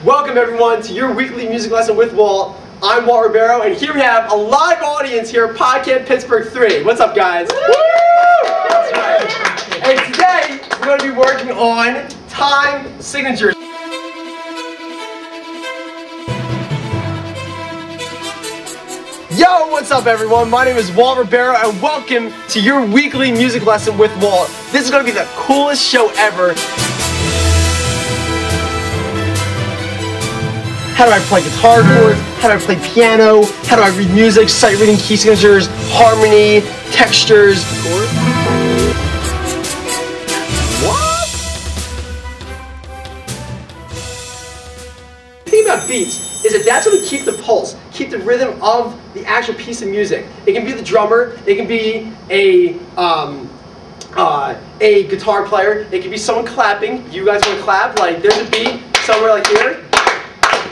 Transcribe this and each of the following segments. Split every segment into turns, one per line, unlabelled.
Welcome everyone to your weekly music lesson with Walt. I'm Walt Ribeiro, and here we have a live audience here at Podcamp Pittsburgh 3. What's up, guys? Woo! That's right. And today we're going to be working on time signatures. Yo, what's up everyone? My name is Walt Ribeiro and welcome to your weekly music lesson with Walt. This is going to be the coolest show ever. How do I play guitar chords? How do I play piano? How do I read music, sight reading, key signatures, harmony, textures? What? The thing about beats is that that's going to keep the pulse, keep the rhythm of the actual piece of music. It can be the drummer, it can be a guitar player, it can be someone clapping. You guys want to clap? Like there's a beat somewhere like here.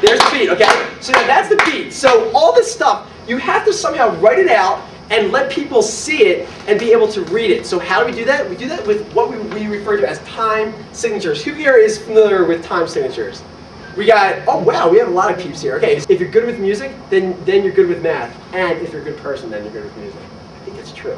There's the beat, okay? So now that's the beat. So all this stuff, you have to somehow write it out and let people see it and be able to read it. So how do we do that? We do that with what we refer to as time signatures. Who here is familiar with time signatures? We got, oh wow, we have a lot of peeps here. Okay, if you're good with music, then you're good with math. And if you're a good person, then you're good with music. I think that's true.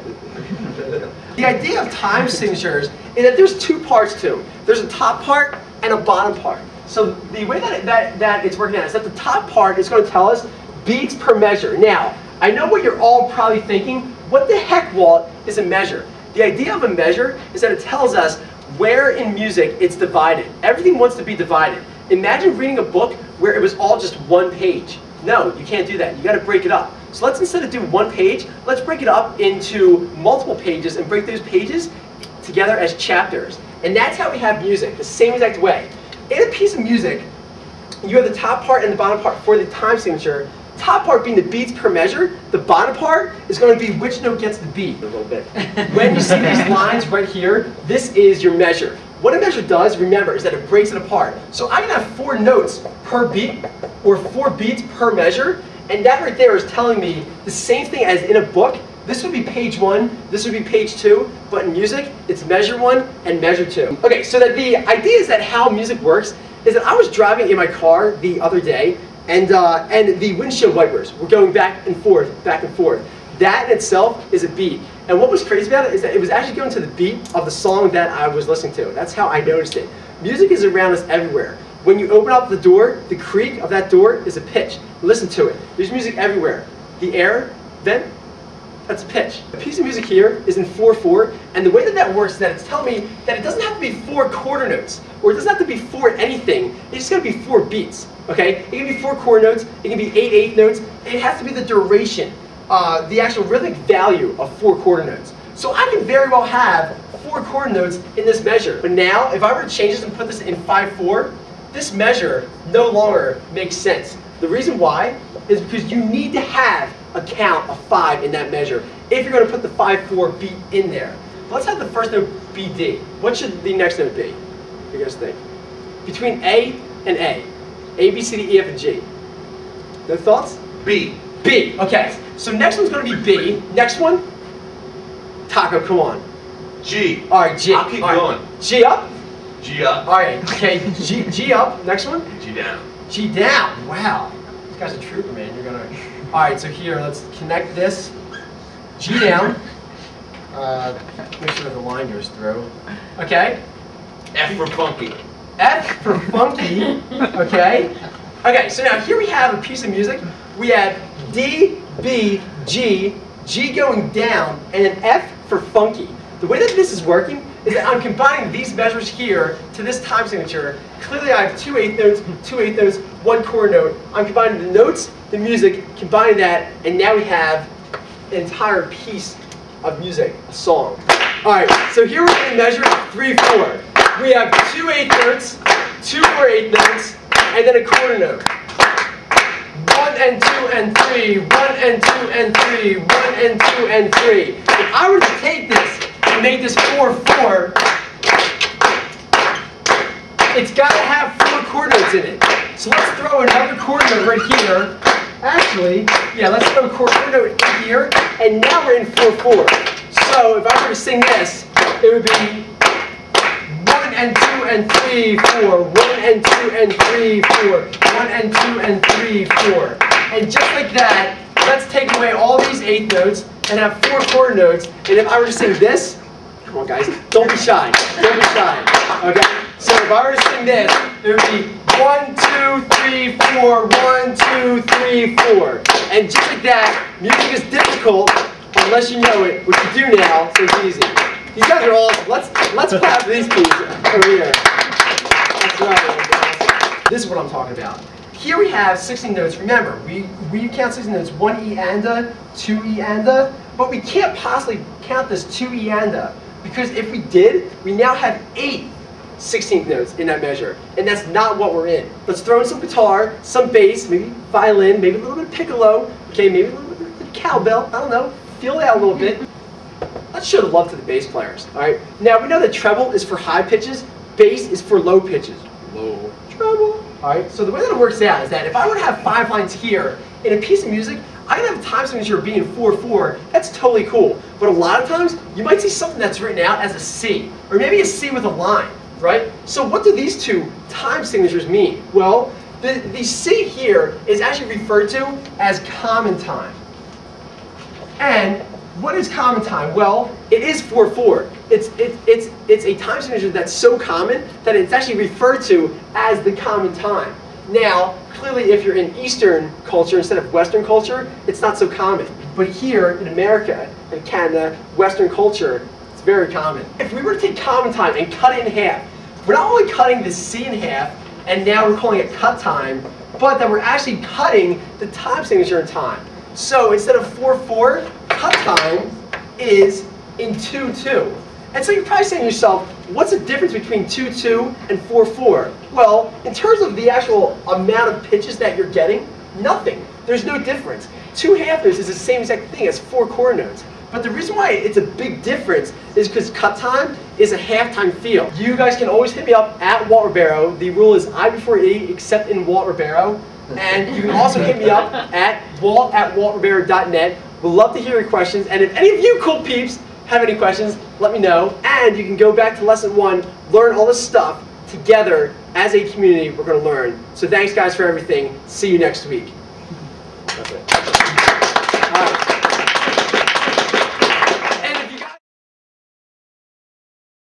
The idea of time signatures is that there's two parts to them. There's a top part and a bottom part. So the way that it's working out is that the top part is going to tell us beats per measure. Now, I know what you're all probably thinking, what the heck, Walt, is a measure? The idea of a measure is that it tells us where in music it's divided. Everything wants to be divided. Imagine reading a book where it was all just one page. No, you can't do that. You got to break it up. So let's, instead of do one page, let's break it up into multiple pages and break those pages together as chapters. And that's how we have music, the same exact way. In a piece of music, you have the top part and the bottom part for the time signature. Top part being the beats per measure. The bottom part is going to be which note gets the beat a little bit. When you see these lines right here, this is your measure. What a measure does, remember, is that it breaks it apart. So I can have 4 notes per beat, or 4 beats per measure, and that right there is telling me the same thing as in a book. This would be page 1, this would be page 2, but in music, it's measure 1 and measure 2. Okay, so that the idea is that how music works is that I was driving in my car the other day, and the windshield wipers were going back and forth, back and forth. That in itself is a beat. And what was crazy about it is that it was actually going to the beat of the song that I was listening to. That's how I noticed it. Music is around us everywhere. When you open up the door, the creak of that door is a pitch. Listen to it. There's music everywhere. The air vent, that's a pitch. A piece of music here is in 4/4, and the way that that works is that it's telling me that it doesn't have to be 4 quarter notes, or it doesn't have to be 4 anything. It's just got to be 4 beats. Okay? It can be 4 quarter notes, it can be 8 eighth notes, and it has to be the duration, the actual rhythmic value of 4 quarter notes. So I can very well have 4 quarter notes in this measure. But now, if I were to change this and put this in 5/4, this measure no longer makes sense. The reason why is because you need to have a count of 5 in that measure if you're going to put the 5/4 beat in there. Let's have the first note be D. What should the next note be? What do you guys think? Between A and A. A, B, C, D, E, F, and G. No thoughts?
B.
B. Okay. So next one's going to be B. Next one? Taco, come on.
G.
All right, G.
I'll keep going.
G up?
G up.
All right. Okay. G up. Next one?
G down.
G down. Wow. This guy's a trooper, man. You're going to... All right, so here, let's connect this. G down. Make sure the line goes through. Okay.
F for funky.
F for funky. Okay. Okay, so now here we have a piece of music. We have D, B, G, G going down, and an F for funky. The way that this is working is that I'm combining these measures here to this time signature. Clearly I have 2 eighth notes, 2 eighth notes, 1 quarter note. I'm combining the notes, the music, combining that, and now we have an entire piece of music, a song. Alright, so here we're going to measure 3/4. We have 2 eighth notes, 2 more eighth notes, and then a quarter note. 1 and 2 and 3, 1 and 2 and 3, 1 and 2 and 3. If I were to take this and make this 4/4, it's got to have 4 quarter notes in it. So let's throw another quarter note right here. Actually, yeah, let's throw a quarter note in here, and now we're in 4/4. So if I were to sing this, it would be 1 and 2 and 3, 4. 1 and 2 and 3, 4. 1 and 2 and 3, 4. And just like that, let's take away all these eighth notes and have 4 quarter notes. And if I were to sing this, come on guys, don't be shy. Don't be shy. Okay? So if I were to sing this, it would be 1, 2, 3, 4, 1, 2, 3, 4. And just like that, music is difficult unless you know it, which you do now, so it's easy. These guys are all, let's clap for these keys over here. That's right. This is what I'm talking about. Here we have 16 notes. Remember, we count 16 notes, 1 E and a, 2 E and a, but we can't possibly count this 2 E and a, because if we did, we now have 8 16th notes in that measure, and that's not what we're in. Let's throw in some guitar, some bass, maybe violin, maybe a little bit of piccolo, okay, maybe a little bit of cowbell, I don't know, feel that a little bit. Let's show the love to the bass players, all right? Now, we know that treble is for high pitches, bass is for low pitches. Low, treble, all right? So the way that it works out is that if I were to have 5 lines here in a piece of music, I can have a time signature being 4/4. That's totally cool. But a lot of times, you might see something that's written out as a C, or maybe a C with a line, right? So what do these two time signatures mean? Well, the C here is actually referred to as common time. And what is common time? Well, it is 4/4. It's a time signature that's so common that it's actually referred to as the common time. Now, clearly if you're in Eastern culture instead of Western culture, it's not so common. But here in America and Canada, Western culture, it's very common. If we were to take common time and cut it in half, we're not only cutting the C in half, and now we're calling it cut time, but that we're actually cutting the time signature in time. So instead of 4/4, cut time is in 2/2. And so you're probably saying to yourself, what's the difference between 2/2 and 4/4? Well, in terms of the actual amount of pitches that you're getting, nothing. There's no difference. 2 half notes is the same exact thing as 4 quarter notes. But the reason why it's a big difference is because cut time is a halftime feel. You guys can always hit me up at Walt Ribeiro. The rule is I before E except in Walt Ribeiro. And you can also hit me up at walt@waltribeiro.net. We'd love to hear your questions. And if any of you cool peeps have any questions, let me know. And you can go back to lesson 1, learn all this stuff together as a community we're going to learn. So thanks guys for everything. See you next week. That's it.